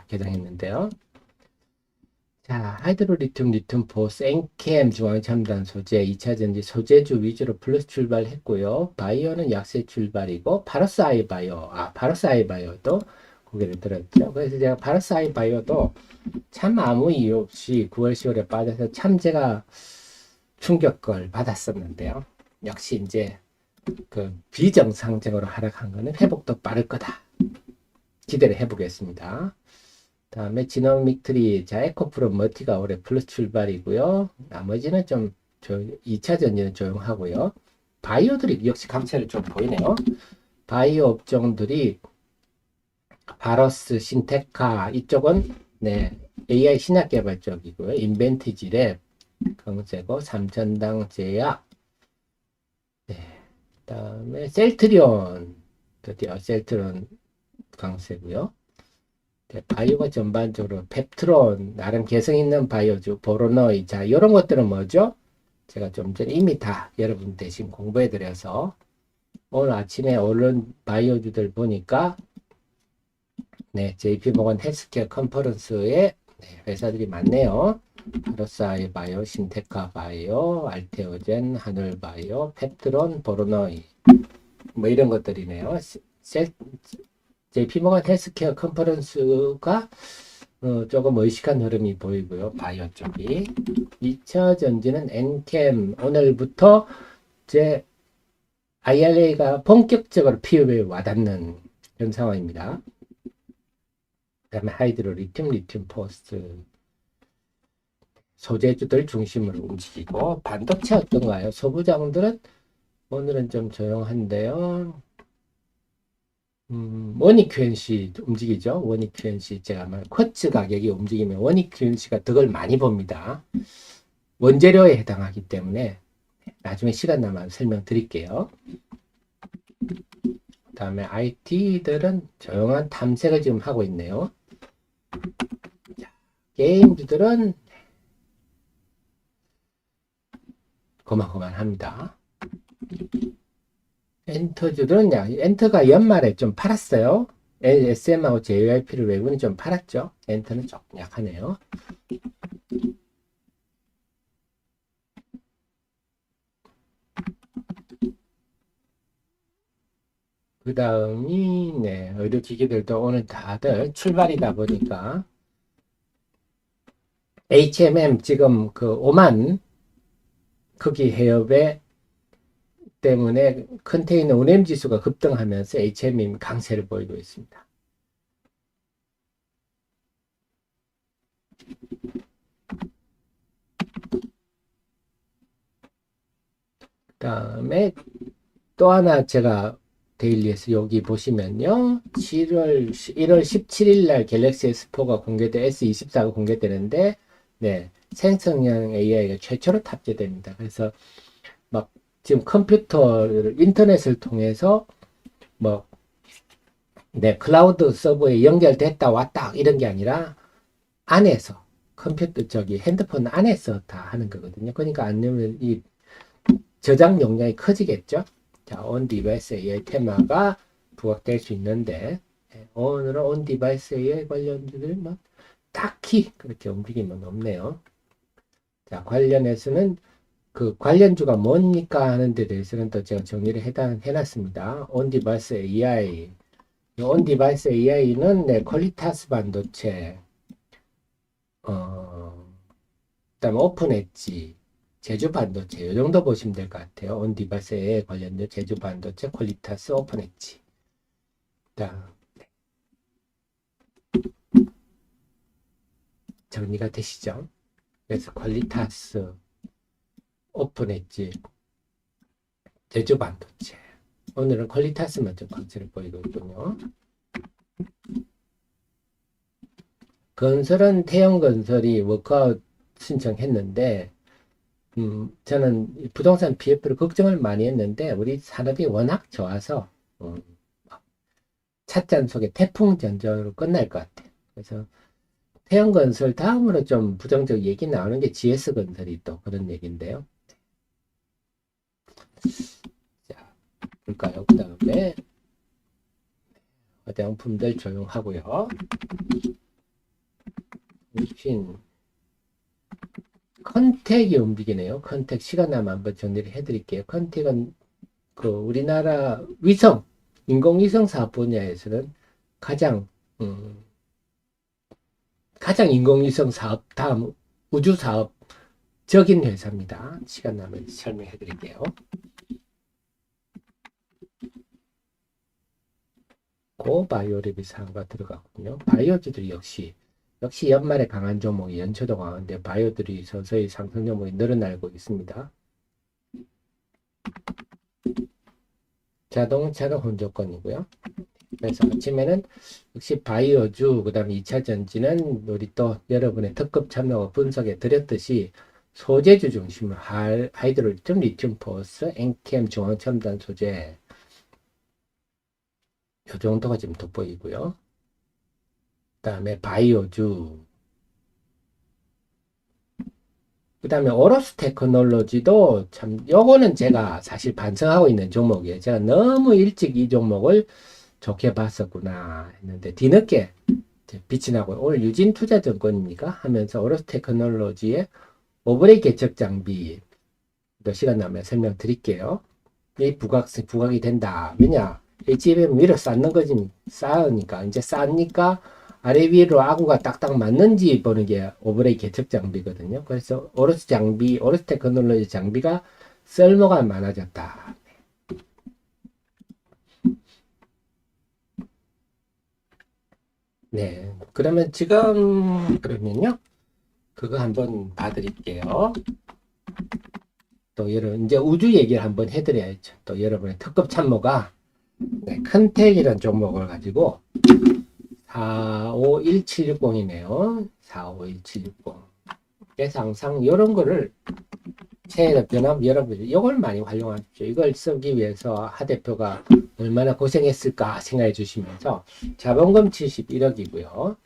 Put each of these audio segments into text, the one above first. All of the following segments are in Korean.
개장했는데요. 자, 하이드로리튬, 리튬 보스, 엔캠 중앙첨단 소재, 2차전지 소재주 위주로 플러스 출발했고요. 바이오는 약세 출발이고, 파러스 아이바이오, 파러스 아이바이오도 고개를 들었죠. 그래서 제가 파러스 아이바이오도 참 아무 이유 없이 9월, 10월에 빠져서 참 제가 충격을 받았었는데요. 역시 이제 그 비정상적으로 하락한 거는 회복도 빠를 거다. 기대를 해보겠습니다. 다음에 지노믹 트리, 자, 에코프로 머티가 올해 플러스 출발이고요. 나머지는 좀 2차 전지는 조용하고요. 바이오들이 역시 강세를 좀 보이네요. 바이오 업종들이 바러스, 신테카 이쪽은 네, AI 신약 개발 쪽이고요. 인벤티지랩 강세고 삼천당 제약 네, 그다음에 셀트리온 드디어 셀트리온 강세고요. 네, 바이오가 전반적으로 펩트론 나름 개성 있는 바이오주 보로노이 자 이런 것들은 뭐죠? 제가 좀 전에 이미 다 여러분 대신 공부해 드려서 오늘 아침에 오른 바이오주들 보니까 네 JP모건 헬스케어 컨퍼런스에 네, 회사들이 많네요. 파로사이 바이오, 신테카 바이오, 알테오젠, 하늘바이오, 펩트론, 보로노이 뭐 이런 것들이네요. JP모건 헬스케어 컨퍼런스가 조금 의식한 흐름이 보이고요. 바이오 쪽이 2차 전지는 엔캠 오늘부터 제 IRA가 본격적으로 피업에 와닿는 그런 상황입니다. 그 다음에 하이드로 리튬, 리튬 포스트 소재주들 중심으로 움직이고 반도체 어떤가요? 소부장들은 오늘은 좀 조용한데요. 원익 QNC 움직이죠. 원익 QNC 제가 말 쿼츠 가격이 움직이면 원익 QNC가 덕을 많이 봅니다. 원재료에 해당하기 때문에 나중에 시간 나면 설명드릴게요. 그 다음에 IT들은 조용한 탐색을 지금 하고 있네요. 게임주들은 고만고만합니다. 엔터주들은 엔터가 연말에 좀 팔았어요. SM하고 JYP를 외국인이 좀 팔았죠. 엔터는 조금 약하네요. 그 다음이 네, 의료기기들도 오늘 다들 출발이다 보니까 HMM 지금 그 오만 크기 해협에 때문에 컨테이너 운임 지수가 급등하면서 HMM 강세를 보이고 있습니다. 그 다음에 또 하나 제가 데일리에서 여기 보시면요. 1월 17일 날 갤럭시 S4가 공개돼 S24가 공개되는데 네, 생성형 AI가 최초로 탑재됩니다. 그래서 막 지금 컴퓨터를 인터넷을 통해서 뭐 네, 클라우드 서버에 연결됐다 왔다 이런 게 아니라 안에서 컴퓨터 핸드폰 안에서 다 하는 거거든요. 그러니까 안 되면 이 저장 용량이 커지겠죠. 자, 온 디바이스 AI 테마가 부각될 수 있는데 오늘은 온 디바이스 AI 관련주들 뭐 딱히 그렇게 움직임은 없네요. 자, 관련해서는 그 관련주가 뭡니까 하는 데 대해서는 또 제가 정리를 해놨습니다. 온 디바이스 AI 온 디바이스 AI는 네, 퀄리타스 반도체 그다음에 오픈 엣지 제주 반도체 이 정도 보시면 될 것 같아요. 온 디바이스에 관련된 제주 반도체, 퀄리타스, 오픈 엣지. 자, 정리가 되시죠? 그래서 퀄리타스, 오픈 엣지, 제주 반도체. 오늘은 퀄리타스만 좀 강세를 보이고 있군요. 건설은 태형건설이 워크아웃 신청했는데 저는 부동산 PF를 걱정을 많이 했는데 우리 산업이 워낙 좋아서 찻잔 속에 태풍 전전으로 끝날 것 같아요. 그래서 태형건설 다음으로 좀 부정적 얘기 나오는 게 GS건설이 또 그런 얘기인데요. 자, 볼까요? 그 다음에 화장품들 조용하고요. 중심. 컨택이 움직이네요. 컨택 시간 나면 한번 정리를 해드릴게요. 컨택은 그 우리나라 위성, 인공위성 사업 분야에서는 가장 가장 인공위성 사업 다음 우주 사업적인 회사입니다. 시간 나면 설명해 드릴게요. 고바이오랩이 사고가 들어갔군요. 바이오주들이 역시 연말에 강한 종목이 연초도 강한데 바이오들이 서서히 상승 종목이 늘어나고 있습니다. 자동차가 혼조건이고요. 그래서 아침에는 역시 바이오주, 그 다음에 2차 전지는 우리 또 여러분의 특급 참여와 분석에 드렸듯이 소재주 중심으로 하이드로리튬, 리튬 포스, 엔캠, 중앙첨단 소재 이 정도가 지금 돋보이고요. 그 다음에 바이오주, 그 다음에 오로스 테크놀로지도 참 요거는 제가 사실 반성하고 있는 종목이에요. 제가 너무 일찍 이 종목을 좋게 봤었구나 했는데 뒤늦게 빛이 나고 오늘 유진투자증권입니까? 하면서 오로스 테크놀로지의 오브레이 개척 장비 또 시간 나면 설명드릴게요. 이 부각이 된다. 왜냐? HBM 위로 쌓는 거지, 쌓으니까 이제 쌓으니까 아래 위로 아구가 딱딱 맞는지 보는 게 오브레이 개척 장비거든요. 그래서 오로스 장비, 오로스 테크놀로지 장비가 쓸모가 많아졌다. 네, 그러면 지금 그러면요, 그거 한번 봐드릴게요. 또 여러분 이제 우주 얘기를 한번 해드려야죠. 또 여러분의 특급 참모가 네, 큰택이라는 종목을 가지고 451760이네요. 451760. 그래서 항상 이런 거를 새해 변함 여러분 이걸 많이 활용하십시오. 이걸 쓰기 위해서 하 대표가 얼마나 고생했을까 생각해 주시면서 자본금 71억이고요.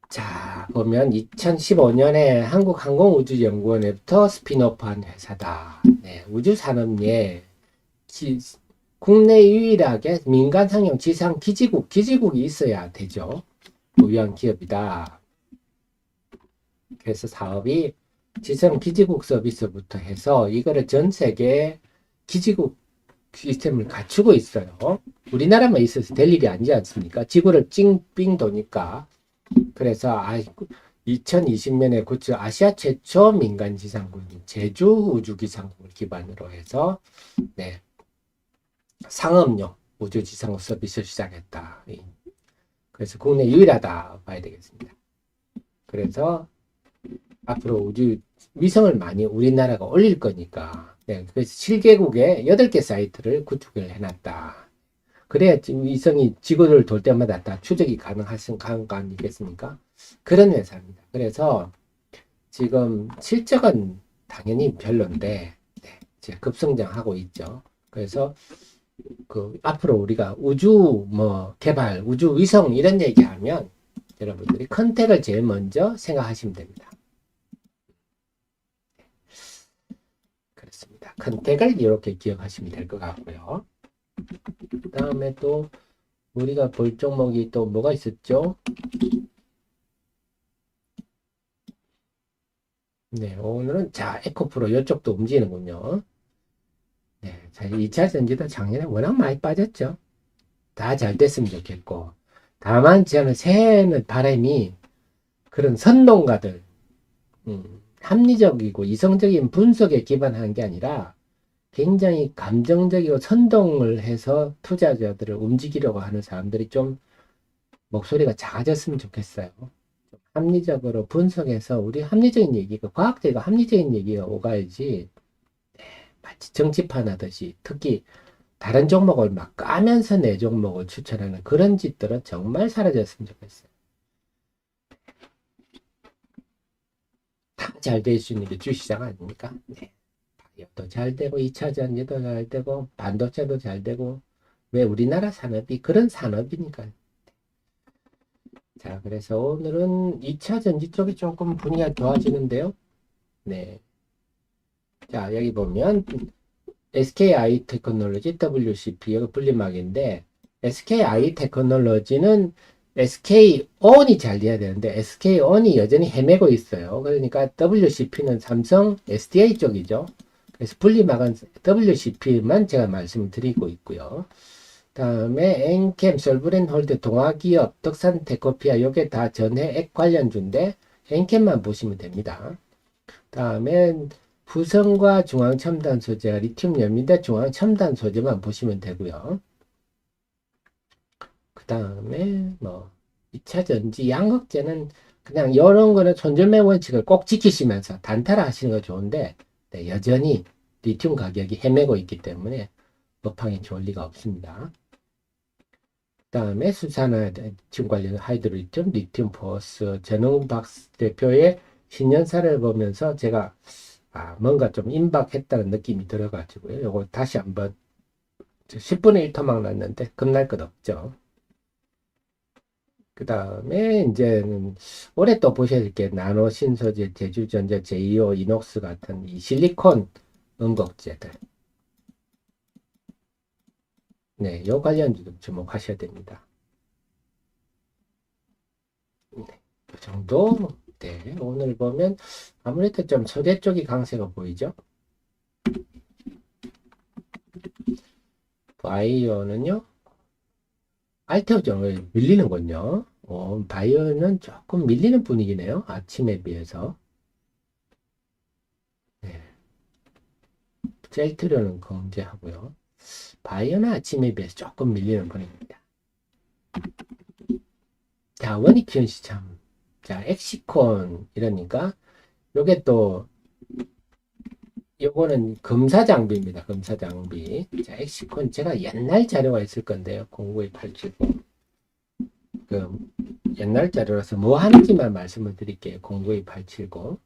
자, 보면 2015년에 한국항공우주연구원에부터 스피노프한 회사다. 네, 우주산업에 국내 유일하게 민간 상용 지상 기지국이 있어야 되죠. 우유한 기업이다. 그래서 사업이 지상 기지국 서비스부터 해서 이거를 전 세계 기지국 시스템을 갖추고 있어요. 우리나라만 있어서 될 일이 아니지 않습니까? 지구를 찡삥 도니까. 그래서 2020년에 구축 아시아 최초 민간 지상군인 제주 우주기상국을 기반으로 해서 네, 상업용 우주지상국 서비스를 시작했다. 그래서 국내 유일하다 봐야 되겠습니다. 그래서 앞으로 우주 위성을 많이 우리나라가 올릴 거니까 네, 그래서 7개국에 8개 사이트를 구축을 해놨다. 그래야 위성이 지구를 돌 때마다 다 추적이 가능한 거 아니겠습니까? 그런 회사입니다. 그래서 지금 실적은 당연히 별론데 네, 이제 급성장하고 있죠. 그래서 그 앞으로 우리가 우주 개발, 우주 위성 이런 얘기하면 여러분들이 컨택을 제일 먼저 생각하시면 됩니다. 그렇습니다. 컨택을 이렇게 기억하시면 될 것 같고요. 그 다음에 또 우리가 볼 종목이 또 뭐가 있었죠? 네, 오늘은 자 에코프로 이쪽도 움직이는군요. 네, 자 2차 전지도 작년에 워낙 많이 빠졌죠. 다 잘 됐으면 좋겠고 다만 저는 새해는 바람이 그런 선동가들 합리적이고 이성적인 분석에 기반한 게 아니라 굉장히 감정적이고 선동을 해서 투자자들을 움직이려고 하는 사람들이 좀 목소리가 작아졌으면 좋겠어요. 좀 합리적으로 분석해서 우리 합리적인 얘기가 과학적이고 합리적인 얘기가 오가야지 마치 정치판 하듯이 특히 다른 종목을 막 까면서 내 종목을 추천하는 그런 짓들은 정말 사라졌으면 좋겠어요. 다 잘 될 수 있는 게 주시장 아닙니까? 네. 바이오도 잘 되고 2차 전지도 잘 되고 반도체도 잘 되고 왜 우리나라 산업이 그런 산업이니까. 자, 그래서 오늘은 2차 전지 쪽이 조금 분위기가 좋아지는데요. 네. 자, 여기 보면 SKI 테크놀로지 WCP 여기 분리막인데 SKI 테크놀로지는 SK온이 잘 돼야 되는데 SK온이 여전히 헤매고 있어요. 그러니까 WCP는 삼성 SDI 쪽이죠. 그래서 분리막은 WCP만 제가 말씀을 드리고 있고요. 다음에 엔캠, 솔브렌홀드, 동아기업, 덕산, 테코피아 요게 다 전해액 관련주인데 엔캠만 보시면 됩니다. 다음에 후성과 중앙첨단 소재가 리튬 연민대 중앙첨단 소재만 보시면 되고요. 그 다음에 뭐 2차 전지 양극재는 그냥 이런 거는 손절매 원칙을 꼭 지키시면서 단타를 하시는 거 좋은데 네, 여전히 리튬 가격이 헤매고 있기 때문에 업황이 좋을 리가 없습니다. 그 다음에 수산화 리튬 관련 하이드로리튬, 리튬 포스 전흥박 대표의 신년사를 보면서 제가 뭔가 좀 임박했다는 느낌이 들어가지고요. 요거 다시 한번 10분의 1 토막 났는데 겁날 것 없죠. 그 다음에 이제는 올해 또 보셔야 될 게 나노 신소재, 제주전자, 제이오, 이녹스 같은 이 실리콘 음극재들. 네, 요 관련주도 주목하셔야 됩니다. 네, 그 정도. 네, 오늘 보면 아무래도 좀 소재 쪽이 강세가 보이죠. 바이오는요, 알테오죠. 밀리는군요. 바이오는 조금 밀리는 분위기네요. 아침에 비해서. 네, 셀트리온은 경제하고요. 바이오는 아침에 비해서 조금 밀리는 분위기입니다. 자, 원익현 시참. 자, 엑시콘 이러니까 요게 또 요거는 검사 장비입니다. 검사 장비. 자, 엑시콘 제가 옛날 자료가 있을 건데요. 092870. 그 옛날 자료라서 뭐 하는지만 말씀을 드릴게요. 092870.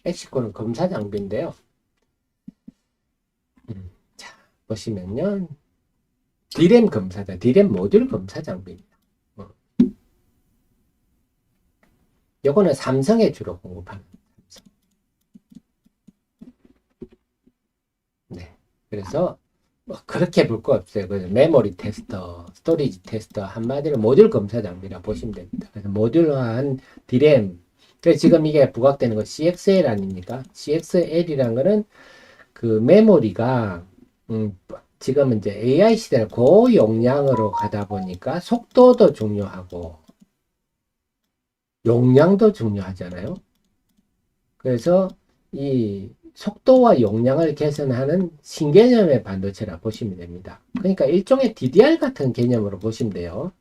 엑시콘은 검사 장비인데요. 자, 보시면요. D램 검사자, D램 모듈 검사 장비입니다. 요거는 삼성에 주로 공급하는 삼성. 네. 그래서 뭐 그렇게 볼 거 없어요. 그래서 메모리 테스터, 스토리지 테스터 한마디로 모듈 검사 장비라 보시면 됩니다. 그래서 모듈화한 D램. 그래서 지금 이게 부각되는 거 CXL 아닙니까? CXL이란 거는 그 메모리가 지금 이제 AI 시대는 고용량으로 가다 보니까 속도도 중요하고 용량도 중요하잖아요. 그래서 이 속도와 용량을 개선하는 신개념의 반도체라 보시면 됩니다. 그러니까 일종의 DDR 같은 개념으로 보시면 돼요.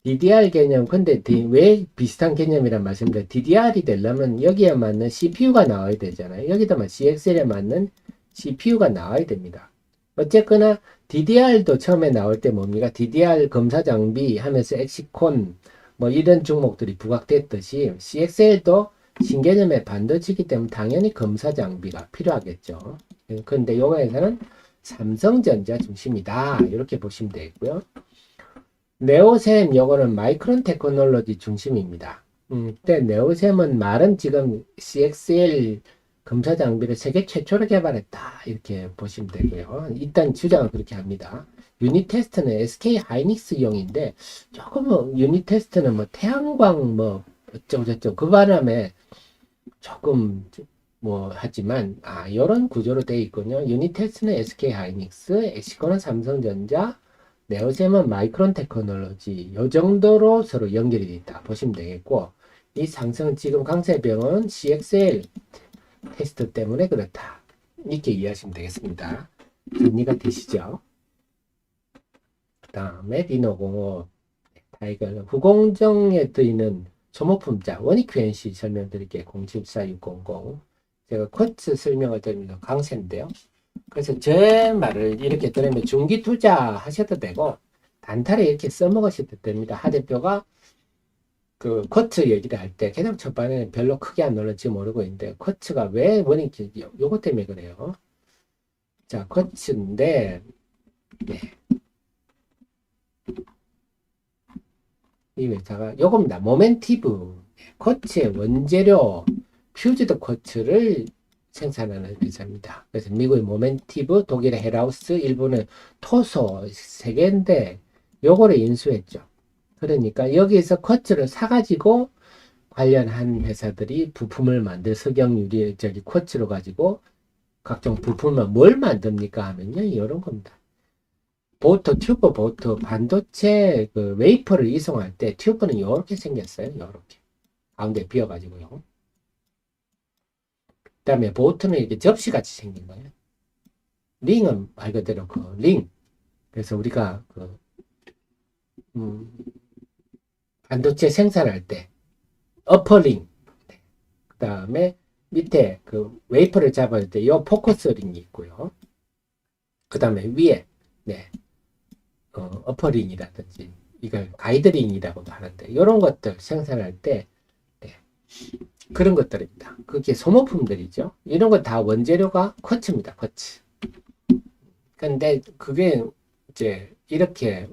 DDR 개념, 근데 왜 비슷한 개념이란 말씀인데 DDR이 되려면 여기에 맞는 CPU가 나와야 되잖아요. 여기다만 CXL에 맞는 CPU가 나와야 됩니다. 어쨌거나 DDR도 처음에 나올 때 뭡니까? DDR 검사 장비 하면서 엑시콘 뭐 이런 종목들이 부각됐듯이 CXL도 신개념의 반도체이기 때문에 당연히 검사 장비가 필요하겠죠. 그런데 요거에서는 삼성전자 중심이다. 이렇게 보시면 되고요. 네오셈 요거는 마이크론 테크놀로지 중심입니다. 근데 네오셈은 말은 지금 CXL 검사 장비를 세계 최초로 개발했다. 이렇게 보시면 되고요. 일단 주장은 그렇게 합니다. 유닛 테스트는 SK 하이닉스용인데 조금 유닛 테스트는 뭐 태양광 뭐 어쩌고저쩌고 그 바람에 조금 뭐 하지만 이런 구조로 되어 있군요. 유닛 테스트는 SK 하이닉스, 엑시콘은 삼성전자, 네오셈은 마이크론 테크놀로지 요 정도로 서로 연결이 되어 있다 보시면 되겠고 이 상승 지금 강세병은 CXL 테스트 때문에 그렇다 이렇게 이해하시면 되겠습니다. 정리가 되시죠? 그 다음에 비노공업 타이거 후공정에 드리는 소모품자 원익QNC 설명드릴게요. 074600 제가 쿼츠 설명을 드리면서 강세인데요. 그래서 제 말을 이렇게 들으면 중기 투자 하셔도 되고 단타를 이렇게 써먹으셔도 됩니다. 하 대표가 그 쿼츠 얘기를 할 때 개념 첫반에는 별로 크게 안 놀랄지 모르고 있는데 쿼츠가 왜 원인지 요거 때문에 그래요. 자, 쿼츠인데 네. 이 회사가 요겁니다. 모멘티브 쿼츠의 원재료 퓨즈드 쿼츠를 생산하는 회사입니다. 그래서 미국의 모멘티브, 독일의 헬하우스, 일본의 토소 세 개인데 요거를 인수했죠. 그러니까 여기에서 쿼츠를 사가지고 관련한 회사들이 부품을 만들 석영 유리 저기 쿼츠로 가지고 각종 부품을 뭘 만듭니까 하면요 이런 겁니다. 보트 튜브 보트 반도체 그 웨이퍼를 이송할 때 튜브는 이렇게 생겼어요. 이렇게 가운데 비어가지고요. 그 다음에 보트는 이렇게 접시같이 생긴 거예요. 링은 말 그대로 그 링. 그래서 우리가 그 반도체 생산할 때 어퍼링, 그 다음에 밑에 그 웨이퍼를 잡을 때 이 포커스 링이 있고요. 그 다음에 위에 네, 어퍼링이라든지 이걸 가이드링이라고도 하는데 이런 것들 생산할 때 네, 그런 것들입니다. 그게 소모품들이죠. 이런 거 다 원재료가 쿼츠입니다. 쿼츠. 근데 그게 이제 이렇게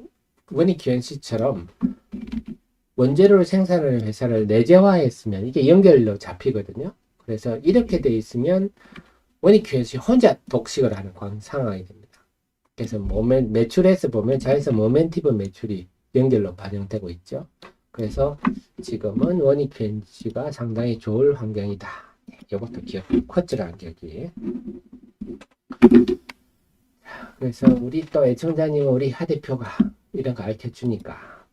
원익QNC처럼 원재료를 생산하는 회사를 내재화했으면 이게 연결로 잡히거든요. 그래서 이렇게 돼 있으면 원익QNC 혼자 독식을 하는 상황이 됩니다. 그래서 매출에서 보면 자회사 모멘티브 매출이 연결로 반영되고 있죠. 그래서 지금은 원익QNC가 상당히 좋을 환경이다. 이것도 기억, 쿼츠라는 기억이. 그래서 우리 또 애청자님 우리 하 대표가 이런 거 알려주니까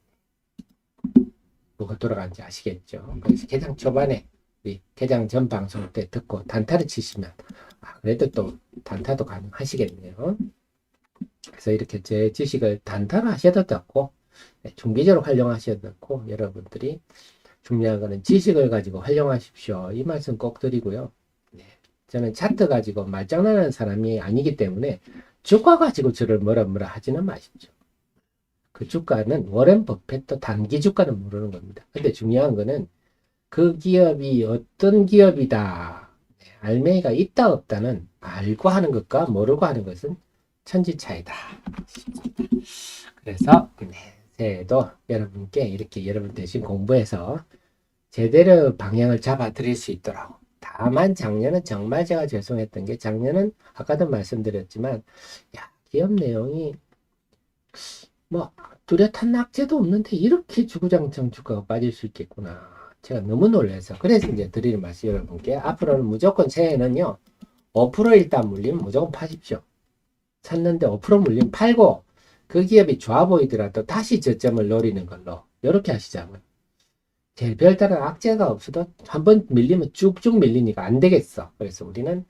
뭐가 돌아가는지 아시겠죠. 그래서 개장 초반에 우리 개장 전 방송 때 듣고 단타를 치시면 그래도 또 단타도 가능하시겠네요. 그래서 이렇게 제 지식을 단타로 하셔도 좋고 중기적으로 활용하셔도 좋고 여러분들이 중요한 거는 지식을 가지고 활용하십시오. 이 말씀 꼭 드리고요. 네. 저는 차트 가지고 말장난하는 사람이 아니기 때문에 주가 가지고 저를 뭐라 하지는 마십시오. 그 주가는 워렌 버핏도 단기 주가는 모르는 겁니다. 근데 중요한 거는 그 기업이 어떤 기업이다. 네, 알맹이가 있다 없다는 알고 하는 것과 모르고 하는 것은 천지 차이다. 그래서 새해에도 여러분께 이렇게 여러분 대신 공부해서 제대로 방향을 잡아 드릴 수 있도록. 다만 작년은 정말 제가 죄송했던 게 작년은 아까도 말씀드렸지만 기업 내용이 뭐 뚜렷한 낙제도 없는데 이렇게 주구장창 주가가 빠질 수 있겠구나. 제가 너무 놀라서 그래서 이제 드리는 말씀 여러분께 앞으로는 무조건 새해는요 5% 일단 물리면 무조건 파십시오. 샀는데 5% 물리면 팔고 그 기업이 좋아 보이더라도 다시 저점을 노리는 걸로 이렇게 하시자고요. 제일 별다른 악재가 없어도 한번 밀리면 쭉쭉 밀리니까 안 되겠어. 그래서 우리는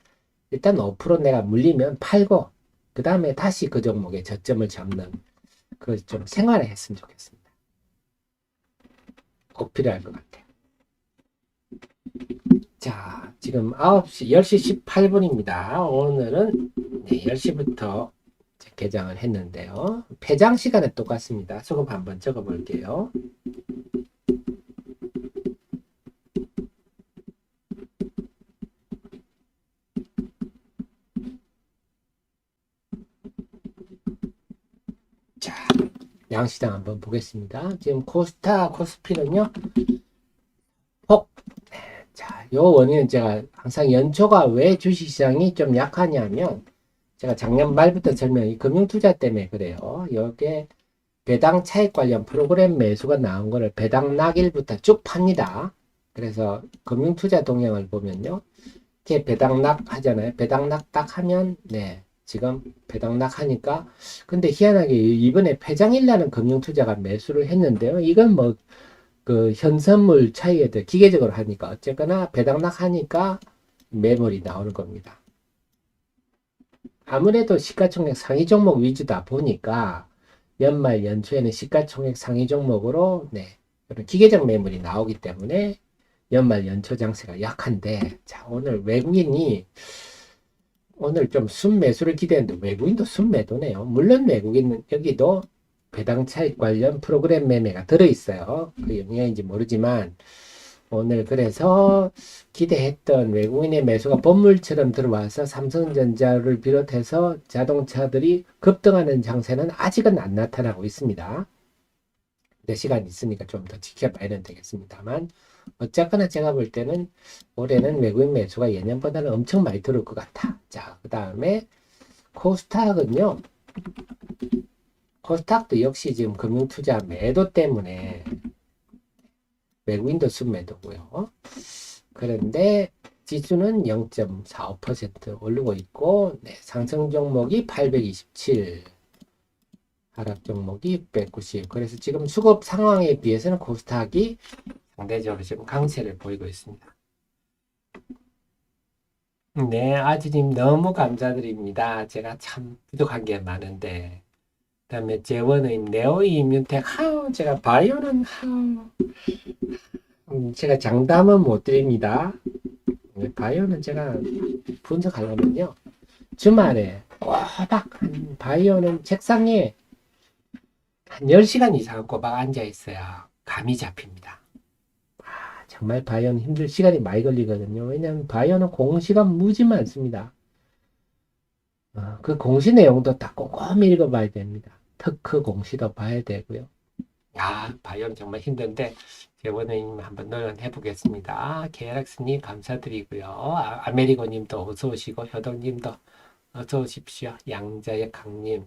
일단 5% 내가 물리면 팔고 그 다음에 다시 그 종목의 저점을 잡는 그 좀 생활을 했으면 좋겠습니다. 꼭 필요할 것 같아요. 자, 지금 9시, 10시 18분입니다. 오늘은 10시부터 개장을 했는데요. 폐장 시간은 똑같습니다. 수급 한번 적어 볼게요. 자, 양시장 한번 보겠습니다. 지금 코스타, 코스피는요. 자, 요 원인은 제가 항상 연초가 왜 주식시장이 좀 약하냐면 제가 작년 말부터 설명이 금융투자 때문에 그래요. 여기에 배당 차익 관련 프로그램 매수가 나온 거를 배당 낙일부터 쭉 팝니다. 그래서 금융투자 동향을 보면요. 이렇게 배당 낙 하잖아요. 배당 낙 딱 하면 지금 배당 낙 하니까 근데 희한하게 이번에 폐장일라는 금융투자가 매수를 했는데요. 이건 뭐 그 현선물 차이에 대해 기계적으로 하니까 어쨌거나 배당락 하니까 매물이 나오는 겁니다. 아무래도 시가총액 상위 종목 위주다 보니까 연말 연초에는 시가총액 상위 종목으로 이런 기계적 매물이 나오기 때문에 연말 연초 장세가 약한데 자 오늘 외국인이 오늘 좀 순매수를 기대했는데 외국인도 순매도네요. 물론 외국인은 여기도 배당 차익 관련 프로그램 매매가 들어있어요. 그 영향인지 모르지만 오늘 그래서 기대했던 외국인의 매수가 본물처럼 들어와서 삼성전자를 비롯해서 자동차들이 급등하는 장세는 아직은 안 나타나고 있습니다. 근데 시간이 있으니까 좀 더 지켜봐야 되겠습니다만 어쨌거나 제가 볼 때는 올해는 외국인 매수가 예년보다는 엄청 많이 들어올 것 같아. 자, 그 다음에 코스닥은요. 코스닥도 역시 지금 금융투자 매도 때문에 외국인도 순매도고요. 그런데 지수는 0.45% 오르고 있고, 네, 상승 종목이 827, 하락 종목이 690. 그래서 지금 수급 상황에 비해서는 코스닥이 상대적으로 지금 강세를 보이고 있습니다. 네, 아지님 너무 감사드립니다. 제가 참 부족한 게 많은데. 그다음에 재원의 네오이 임윤택, 제가 바이오는, 제가 장담은 못 드립니다. 네, 바이오는 제가 분석하려면요. 주말에 꼬박 바이오는 책상에 한 10시간 이상 꼬박 앉아 있어야 감이 잡힙니다. 정말 바이오는 힘들 시간이 많이 걸리거든요. 왜냐하면 바이오는 공시가 무지 많습니다. 그 공시 내용도 다 꼼꼼히 읽어봐야 됩니다. 특허 공시도 봐야 되고요. 바이오는 정말 힘든데 재원님 한번 노력해 보겠습니다. 계락스님 감사드리고요. 아메리고님도 어서 오시고 효동님도 어서 오십시오. 양자의 강님.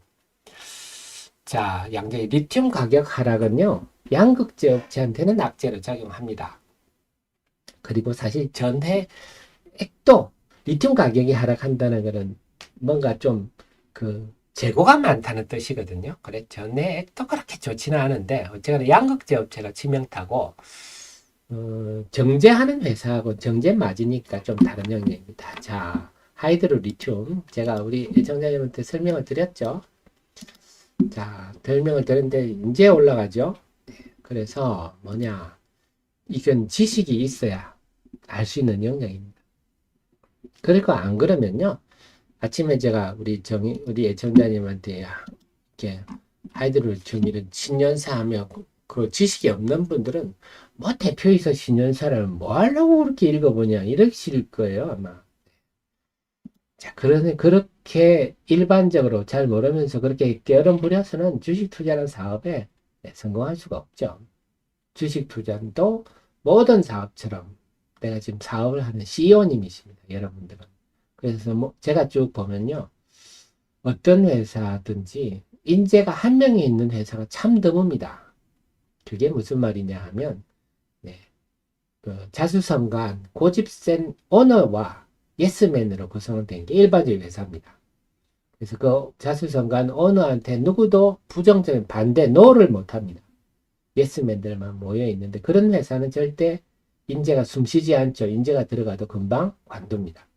자, 양자의 리튬 가격 하락은요. 양극재 업체한테는 악재로 작용합니다. 그리고 사실 전해액도 리튬 가격이 하락한다는 것은 뭔가 좀 재고가 많다는 뜻이거든요. 그래, 전해액도 그렇게 좋지는 않은데 어쨌거나 양극재 업체가 치명타고 정제하는 회사하고 정제 맞으니까 좀 다른 영역입니다. 자, 하이드로 리튬 제가 우리 애청자님한테 설명을 드렸죠. 자, 설명을 드렸는데 이제 올라가죠. 그래서 뭐냐, 이건 지식이 있어야 알 수 있는 영역입니다. 그리고 안 그러면요, 아침에 제가 우리 애청자님한테 이렇게 하이드로 리튬 이런 신년사 하며 그 지식이 없는 분들은 뭐 대표이사 신년사를 뭐 하려고 그렇게 읽어보냐 이러실 거예요 아마. 자, 그렇게 일반적으로 잘 모르면서 그렇게 게으름 부려서는 주식 투자라는 사업에 성공할 수가 없죠. 주식 투자도 모든 사업처럼 내가 지금 사업을 하는 CEO님이십니다. 여러분들은. 그래서 뭐 제가 쭉 보면요. 어떤 회사든지 인재가 한 명이 있는 회사가 참 드뭅니다. 그게 무슨 말이냐 하면 자수성가한 고집센 오너와 예스맨으로 구성된 게 일반적인 회사입니다. 그래서 그 자수성가한 오너한테 누구도 부정적인 반대, 노를 못합니다. 예스맨들만 모여 있는데 그런 회사는 절대 인재가 숨쉬지 않죠. 인재가 들어가도 금방 관둡니다.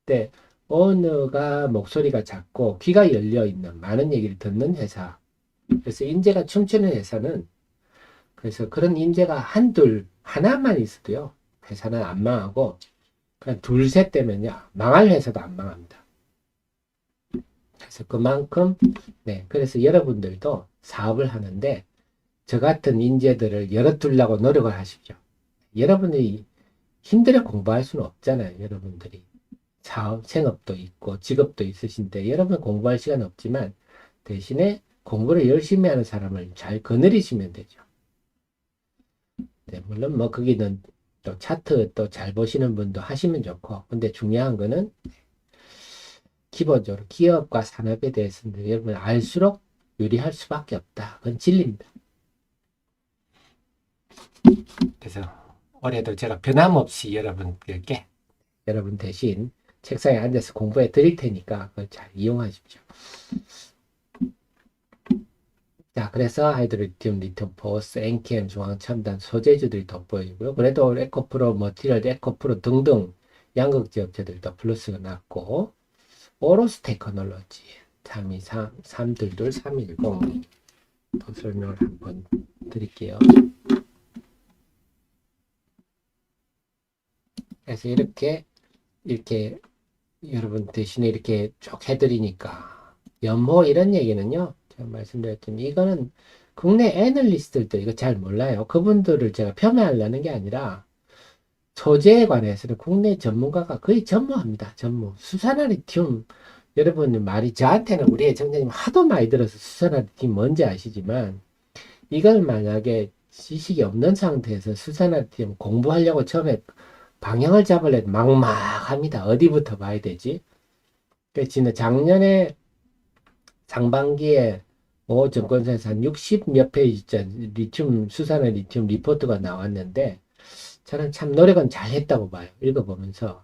근데 오너가 목소리가 작고 귀가 열려 있는 많은 얘기를 듣는 회사. 그래서 인재가 춤추는 회사는 그래서 그런 인재가 하나만 있어도요. 회사는 안 망하고 그냥 둘, 셋 되면요. 망할 회사도 안 망합니다. 그래서 그만큼 그래서 여러분들도 사업을 하는데 저 같은 인재들을 열어두려고 노력을 하십시오. 여러분들이 힘들어 공부할 수는 없잖아요. 여러분들이 생업도 있고 직업도 있으신데 여러분 공부할 시간 없지만 대신에 공부를 열심히 하는 사람을 잘 거느리시면 되죠. 물론 뭐 거기는 또 차트 또 잘 보시는 분도 하시면 좋고 근데 중요한 거는 기본적으로 기업과 산업에 대해서는 여러분 알수록 유리할 수밖에 없다. 그건 진리입니다. 그래서 올해도 제가 변함없이 여러분들께 여러분 대신 책상에 앉아서 공부해 드릴 테니까 그걸 잘 이용하십시오. 자, 그래서 하이드로리튬, 리튬포스, 엔캠, 중앙첨단 소재주들이 돋보이고요. 그래도 에코프로, 머티리얼, 에코프로 등등 양극재 업체들도 플러스가 났고 오로스 테크놀로지 322-310 더 설명을 한번 드릴게요. 그래서 이렇게 여러분 대신에 이렇게 쭉 해드리니까 연모 이런 얘기는요. 제가 말씀드렸지만 이거는 국내 애널리스트들도 이거 잘 몰라요. 그분들을 제가 폄훼하려는 게 아니라 소재에 관해서는 국내 전문가가 거의 전무합니다. 전무. 수산화리튬 여러분 말이 저한테는 우리 애청자님 하도 많이 들어서 수산화리튬 뭔지 아시지만 이걸 만약에 지식이 없는 상태에서 수산화팀 공부하려고 처음에 방향을 잡으려면 막막합니다. 어디부터 봐야 되지? 그래서 지난 작년에 상반기에 증권사에서 한 60 몇 페이지짜리 수산화 리튬 리포트가 나왔는데 저는 참 노력은 잘 했다고 봐요. 읽어보면서.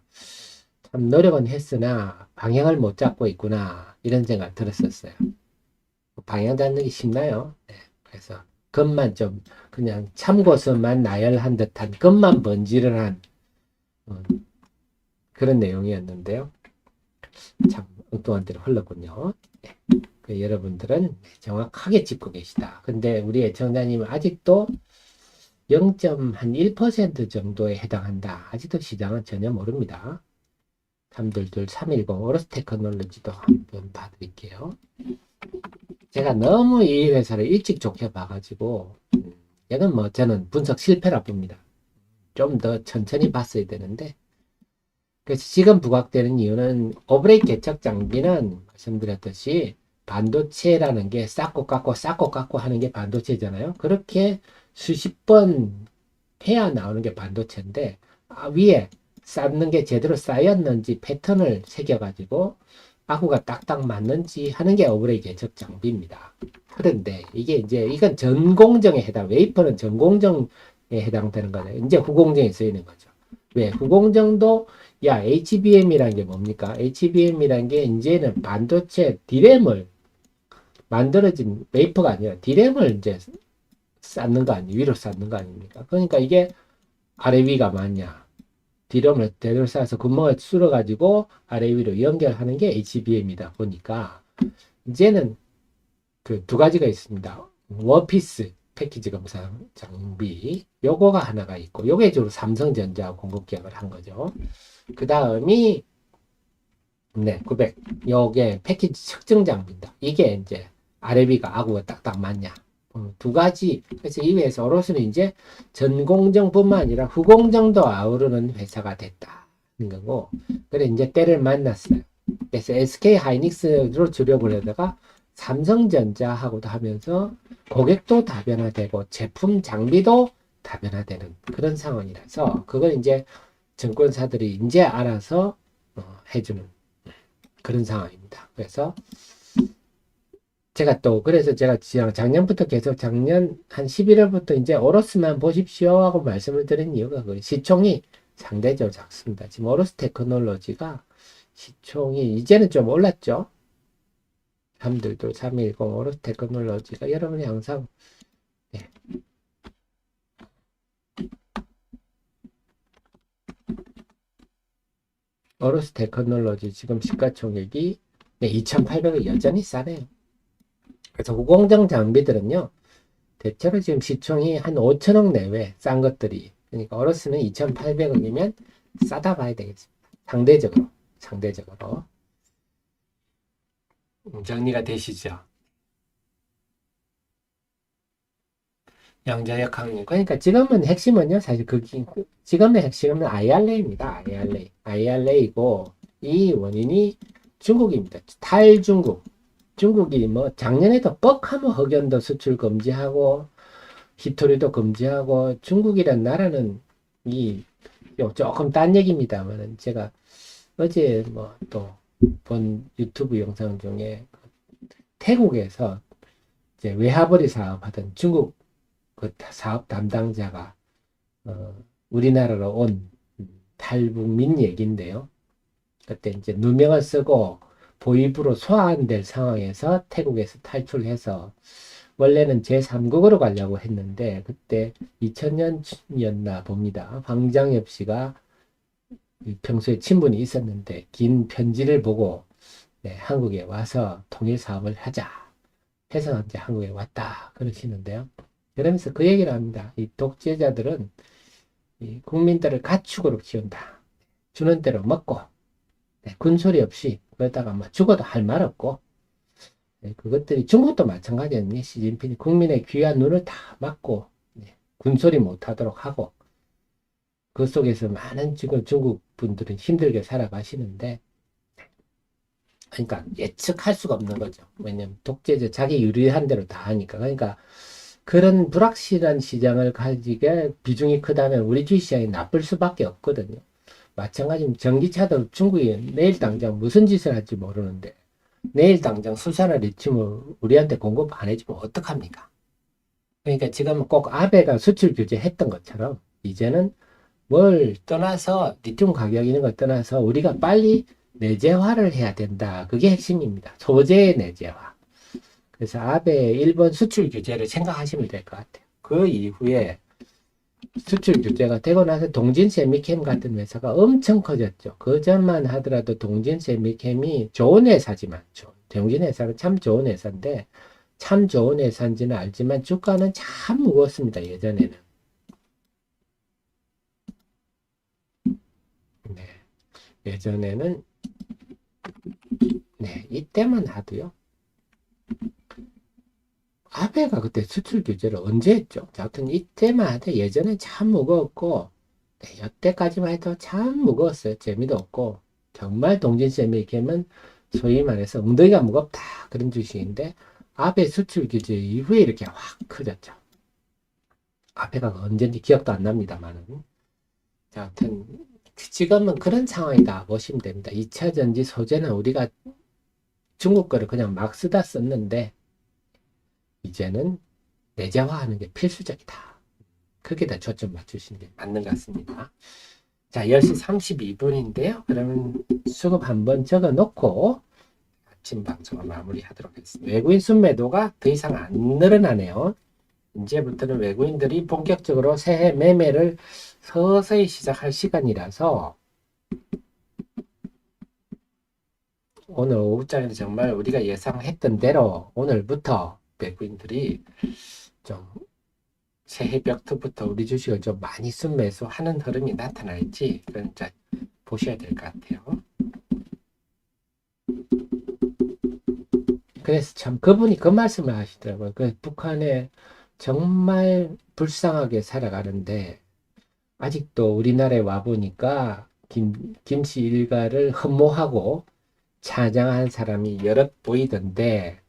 참 노력은 했으나 방향을 못 잡고 있구나 이런 생각 들었었어요. 방향 잡는 게 쉽나요? 네. 그래서 것만 좀 그냥 참고서만 나열한 듯한 것만 번지르한 그런 내용이었는데요. 참 엉뚱한 대로 흘렀군요. 네. 여러분들은 정확하게 짚고 계시다. 근데 우리 애청자님은 아직도 0.1% 정도에 해당한다. 아직도 시장은 전혀 모릅니다. 322-310 오로스 테크놀로지도 한번 봐드릴게요. 제가 너무 이 회사를 일찍 좋게 봐가지고 얘는 뭐 저는 분석 실패라 봅니다. 좀 더 천천히 봤어야 되는데 그래서 지금 부각되는 이유는 오브레이크 개척 장비는 말씀드렸듯이 반도체라는 게 쌓고 깎고 하는 게 반도체잖아요. 그렇게 수십 번 해야 나오는 게 반도체인데 위에 쌓는 게 제대로 쌓였는지 패턴을 새겨가지고 아구가 딱딱 맞는지 하는 게 오브레이크 개척 장비입니다. 그런데 이게 이제 이건 전공정에 해당, 웨이퍼는 전공정에 해당되는 거예요. 이제 후공정에 쓰이는 거죠. 왜? 후공정도 HBM이란 게 뭡니까? HBM이란 게 이제는 반도체 디램을 만들어진 웨이퍼가 아니라 디램을 이제 쌓는 거 아니에요? 위로 쌓는 거 아닙니까? 그러니까 이게 아래 위가 맞냐? 디램을 대로 쌓아서 구멍을 뚫어가지고 아래 위로 연결하는 게 HBM이다 보니까 이제는 그 두 가지가 있습니다. 원피스 패키지 검사 장비 요거가 하나가 있고 요게 주로 삼성전자 공급 계약을 한 거죠. 그 다음이 900 요게 패키지 측정 장비입니다. 이게 이제 아래 위가 아구가 딱딱 맞냐? 두 가지. 그래서 이 회사 오로스는 이제 전공정뿐만 아니라 후공정도 아우르는 회사가 됐다는 거고, 그래 이제 때를 만났어요. 그래서 SK 하이닉스로 주력을 하다가 삼성전자하고도 하면서 고객도 다변화되고 제품 장비도 다변화되는 그런 상황이라서 그걸 이제 증권사들이 이제 알아서 해주는 그런 상황입니다. 그래서 그래서 제가 작년부터 계속 작년 한 11월부터 이제 오로스만 보십시오 하고 말씀을 드린 이유가 그 시총이 상대적으로 작습니다. 지금 오로스 테크놀로지가 시총이 이제는 좀 올랐죠. 322-310 오로스 테크놀로지가 여러분이 항상 네. 오로스 테크놀로지 지금 시가총액이 2,800원 여전히 싸네요. 그래서 후공정 장비들은요, 대체로 지금 시총이 한 5천억 내외 싼 것들이, 그러니까 오로스는 2,800억이면 싸다 봐야 되겠습니다. 상대적으로. 정리가 되시죠? 양자역 항공. 그러니까 지금은 핵심은요, 사실 지금의 핵심은 IRA입니다. IRA고, 이 원인이 중국입니다. 탈중국. 중국이 뭐 작년에도 뻑하면 흑연도 수출 금지하고 히토리도 금지하고 중국이란 나라는 조금 딴 얘기입니다만 제가 어제 뭐 또 본 유튜브 영상 중에 태국에서 이제 외화벌이 사업하던 중국 그 사업 담당자가 우리나라로 온 탈북민 얘기인데요. 그때 이제 누명을 쓰고 보입으로 소환될 상황에서 태국에서 탈출해서 원래는 제3국으로 가려고 했는데 그때 2000년이었나 봅니다. 황장엽 씨가 평소에 친분이 있었는데 긴 편지를 보고 한국에 와서 통일 사업을 하자 해서 이제 한국에 왔다 그러시는데요. 그러면서 그 얘기를 합니다. 이 독재자들은 이 국민들을 가축으로 키운다. 주는 대로 먹고 군소리 없이 그러다가 뭐 죽어도 할 말 없고 그것들이 중국도 마찬가지였니 시진핑이 국민의 귀와 눈을 다 막고 군소리 못하도록 하고 그 속에서 많은 지금 중국 분들은 힘들게 살아가시는데 그러니까 예측할 수가 없는 거죠. 왜냐면 독재자 자기 유리한 대로 다 하니까. 그러니까 그런 불확실한 시장을 가지게 비중이 크다면 우리 주식시장이 나쁠 수밖에 없거든요. 마찬가지로 전기차도 중국이 내일 당장 무슨 짓을 할지 모르는데 내일 당장 수산화 리튬을 우리한테 공급 안 해주면 어떡합니까? 그러니까 지금 꼭 아베가 수출 규제 했던 것처럼 이제는 뭘 떠나서 리튬 가격 이런 걸 떠나서 우리가 빨리 내재화를 해야 된다. 그게 핵심입니다. 소재 내재화. 그래서 아베 일본 수출 규제를 생각하시면 될 것 같아요. 그 이후에 수출 규제가 되고 나서 동진 세미캠 같은 회사가 엄청 커졌죠. 그 전만 하더라도 동진 세미캠이 좋은 회사지만, 동진 회사는 참 좋은 회사인데, 참 좋은 회사인지는 알지만 주가는 참 무거웠습니다. 예전에는. 네. 예전에는, 네. 이때만 하도요. 아베가 그때 수출 규제를 언제 했죠? 하여튼 이때만 하도 예전에 참 무거웠고, 네, 여태까지만 해도 참 무거웠어요. 재미도 없고, 정말 동진세미캠은 소위 말해서 엉덩이가 무겁다. 그런 주식인데, 아베 수출 규제 이후에 이렇게 확 커졌죠. 아베가 언제인지 기억도 안 납니다만은. 자, 하여튼, 지금은 그런 상황이다 보시면 됩니다. 2차 전지 소재는 우리가 중국 거를 그냥 막 쓰다 썼는데, 이제는 내재화하는 게 필수적이다. 거기다 초점 맞추시는 게 맞는 것 같습니다. 자, 10시 32분인데요. 그러면 수급 한번 적어 놓고 아침 방송을 마무리하도록 하겠습니다. 외국인 순매도가 더 이상 안 늘어나네요. 이제부터는 외국인들이 본격적으로 새해 매매를 서서히 시작할 시간이라서 오늘 오후장에는 정말 우리가 예상했던 대로 오늘부터 외국인들이 좀 새해벽부터 우리 주식을 좀 많이 순매수하는 흐름이 나타날지 그건 자 보셔야 될 것 같아요. 그래서 참 그분이 그 말씀을 하시더라고요. 그 북한에 정말 불쌍하게 살아가는데 아직도 우리나라에 와 보니까 김씨 일가를 흠모하고 찬양한 사람이 여럿 보이던데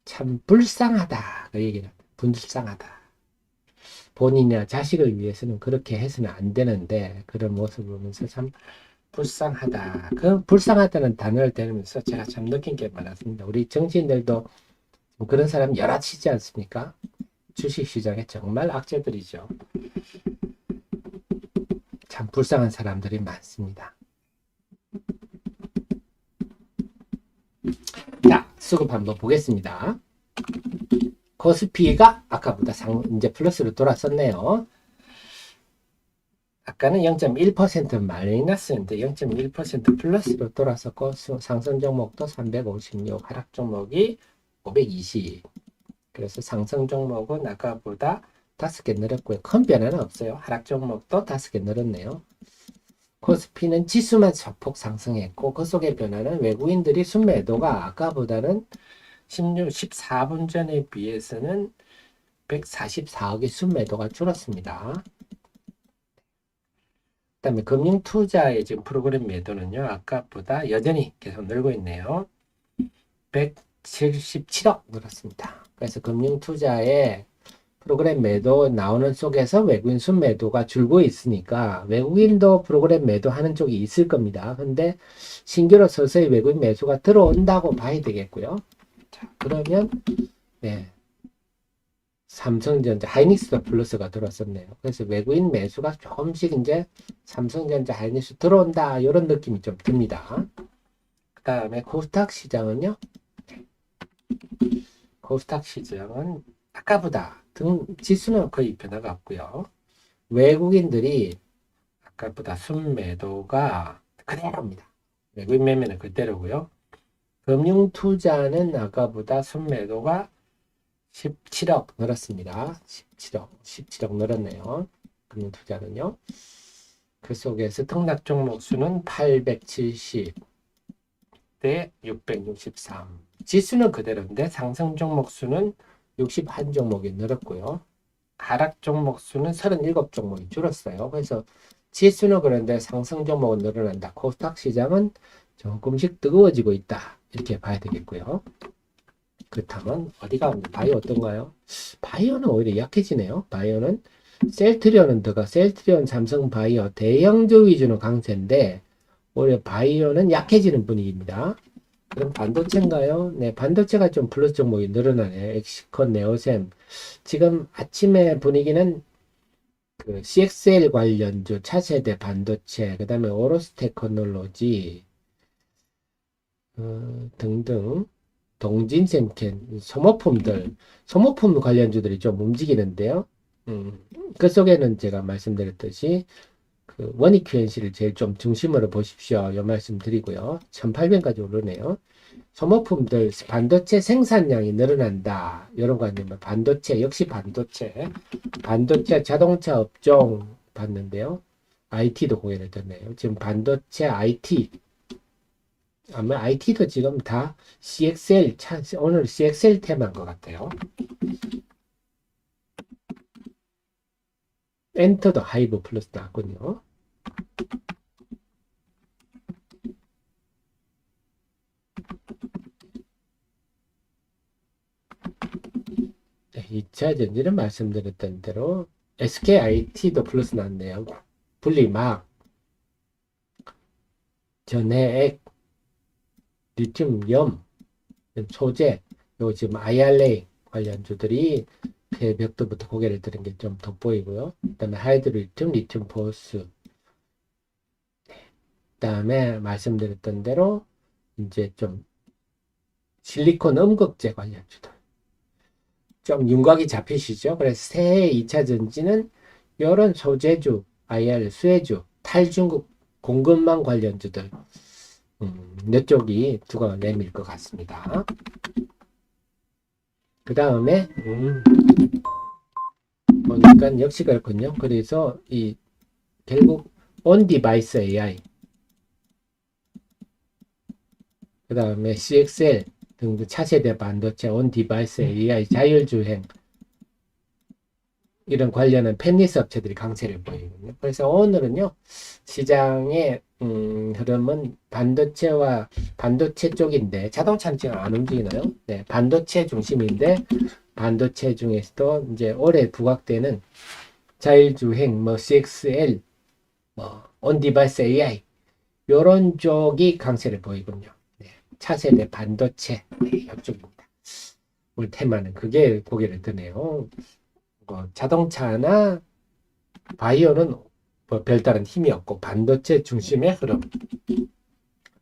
참 불쌍하다 그 얘기를 불쌍하다. 본인이나 자식을 위해서는 그렇게 해서는 안 되는데 그런 모습을 보면서 참 불쌍하다. 그 불쌍하다는 단어를 대면서 제가 참 느낀 게 많았습니다. 우리 정치인들도 그런 사람 여럿이지 않습니까? 주식시장에 정말 악재들이죠. 참 불쌍한 사람들이 많습니다. 자, 수급 한번 보겠습니다. 코스피가 아까보다 이제 플러스로 돌아섰네요. 아까는 0.1% 마이너스인데 0.1% 플러스로 돌아섰고 상승 종목도 356, 하락 종목이 520. 그래서 상승 종목은 아까보다 5개 늘었고요. 큰 변화는 없어요. 하락 종목도 5개 늘었네요. 코스피는 지수만 소폭 상승했고 그 속의 변화는 외국인들이 순매도가 아까보다는 14분 전에 비해서는 144억의 순매도가 줄었습니다. 그 다음에 금융투자의 지금 프로그램 매도는요, 아까보다 여전히 계속 늘고 있네요. 177억 늘었습니다. 그래서 금융투자의 프로그램 매도 나오는 속에서 외국인 순매도가 줄고 있으니까 외국인도 프로그램 매도하는 쪽이 있을 겁니다. 근데 신규로 서서히 외국인 매수가 들어온다고 봐야 되겠고요. 자, 그러면 네. 삼성전자, 하이닉스도 플러스가 들어왔었네요. 그래서 외국인 매수가 조금씩 이제 삼성전자, 하이닉스 들어온다 이런 느낌이 좀 듭니다. 그 다음에 코스닥 시장은요. 코스닥 시장은 아까보다 지수는 거의 변화가 없고요. 외국인들이 아까보다 순매도가 그대로입니다. 외국인 매매는 그대로고요. 금융투자는 아까보다 순매도가 17억 늘었습니다. 17억 늘었네요. 금융투자는요. 그 속에서 등락 종목 수는 870 대 663. 지수는 그대로인데 상승 종목 수는 61종목이 늘었고요. 하락 종목 수는 37종목이 줄었어요. 그래서 지수는 그런데 상승 종목은 늘어난다. 코스닥 시장은 조금씩 뜨거워지고 있다. 이렇게 봐야 되겠고요. 그렇다면 어디가 바이오 어떤가요? 바이오는 오히려 약해지네요. 바이오는 셀트리온은 더가 셀트리온, 삼성 바이오 대형주 위주는 강세인데 오히려 바이오는 약해지는 분위기입니다. 그럼 반도체인가요? 네, 반도체가 좀 플러스 종목이 늘어나네요. 엑시콘, 네오셈. 지금 아침에 분위기는 그 CXL 관련주, 차세대 반도체, 그 다음에 오로스 테크놀로지 등등 동진sem캔, 소모품 관련주들이 좀 움직이는데요. 그 속에는 제가 말씀드렸듯이 그 원익 QNC를 제일 좀 중심으로 보십시오. 이 말씀 드리고요. 1800까지 오르네요. 소모품들 반도체 생산량이 늘어난다. 이런 관념은 반도체 역시 반도체 자동차 업종 봤는데요. IT도 고개를 떴네요. 지금 반도체 IT 아마 IT도 지금 다 CXL 오늘 CXL 테마인 것 같아요. 엔터도 하이브 플러스 나왔군요. 네, 2차 전지는 말씀드렸던 대로 SKIT도 플러스 났네요. 분리막, 전해액, 리튬,염, 소재, 요 지금 IRA 관련주들이 벽도부터 고개를 드는 게 좀 돋보이고요. 그 다음에 하이드리튬, 리튬 포스, 그 다음에 말씀드렸던 대로 이제 좀 실리콘 음극재 관련주들. 좀 윤곽이 잡히시죠? 그래서 새해 2차 전지는 이런 소재주, IR, 수혜주, 탈중국 공급망 관련주들 이쪽이 두가 내밀 것 같습니다. 그 다음에 보니까 역시 그렇군요. 그래서 이 결국 온 디바이스 AI 그 다음에 CXL 등등 차세대 반도체 온 디바이스 AI 자율주행 이런 관련한 팹리스 업체들이 강세를 보이거든요. 그래서 오늘은요 시장의 흐름은 반도체와 반도체 쪽인데 자동차는 지금 안 움직이나요? 네, 반도체 중심인데 반도체 중에서도 이제 올해 부각되는 자율주행, 뭐 CXL, 뭐 온디바이스 AI 요런 쪽이 강세를 보이군요. 네, 차세대 반도체 네, 이쪽입니다. 오늘 테마는 그게 고개를 드네요. 자동차나 바이오는 뭐 별다른 힘이 없고 반도체 중심의 흐름.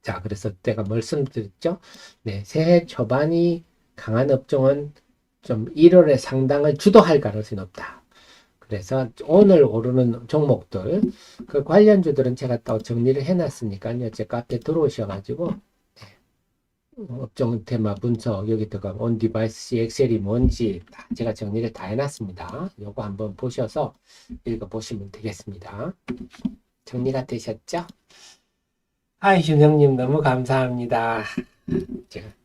자, 그래서 제가 말씀드렸죠. 네, 새해 초반이 강한 업종은 좀 1월에 상당을 주도할 가능성이 높다. 그래서 오늘 오르는 종목들, 그 관련주들은 제가 또 정리를 해놨으니까요. 제 카페 들어오셔가지고 업종 테마 분석 여기 들어가 온 디바이스 CXL이 뭔지 제가 정리를 다 해놨습니다. 요거 한번 보셔서 읽어보시면 되겠습니다. 정리가 되셨죠? 아이 준영님 너무 감사합니다.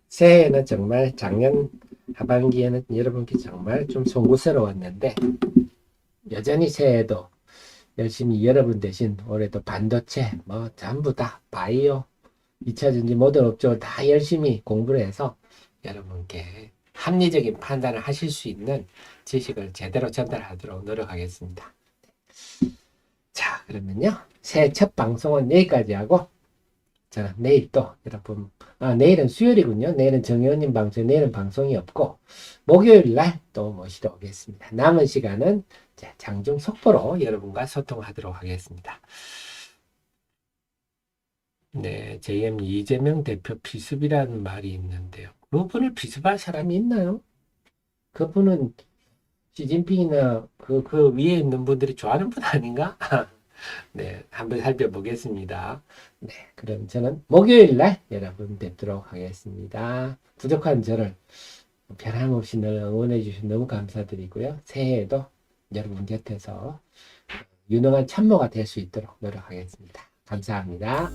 새해에는 정말 작년 하반기에는 여러분께 정말 좀 송구스러웠는데 여전히 새해에도 열심히 여러분 대신 올해도 반도체 뭐 전부 다 바이오 2차 전지 모든 업종을 다 열심히 공부를 해서 여러분께 합리적인 판단을 하실 수 있는 지식을 제대로 전달하도록 노력하겠습니다. 자, 그러면요. 새해 첫 방송은 여기까지 하고 저는 내일 또 여러분 내일은 수요일이군요. 내일은 정의원님 방송, 내일은 방송이 없고 목요일 날 또 모시러 오겠습니다. 남은 시간은 장중 속보로 여러분과 소통하도록 하겠습니다. 네, JM 이재명 대표 비습이라는 말이 있는데요. 그분을 비습할 사람이 있나요? 그분은 시진핑이나 그 위에 있는 분들이 좋아하는 분 아닌가? 네, 한번 살펴보겠습니다. 네, 그럼 저는 목요일 날 여러분 뵙도록 하겠습니다. 부족한 저를 변함없이 늘 응원해 주셔서 너무 감사드리고요. 새해에도 여러분 곁에서 유능한 참모가 될 수 있도록 노력하겠습니다. 감사합니다.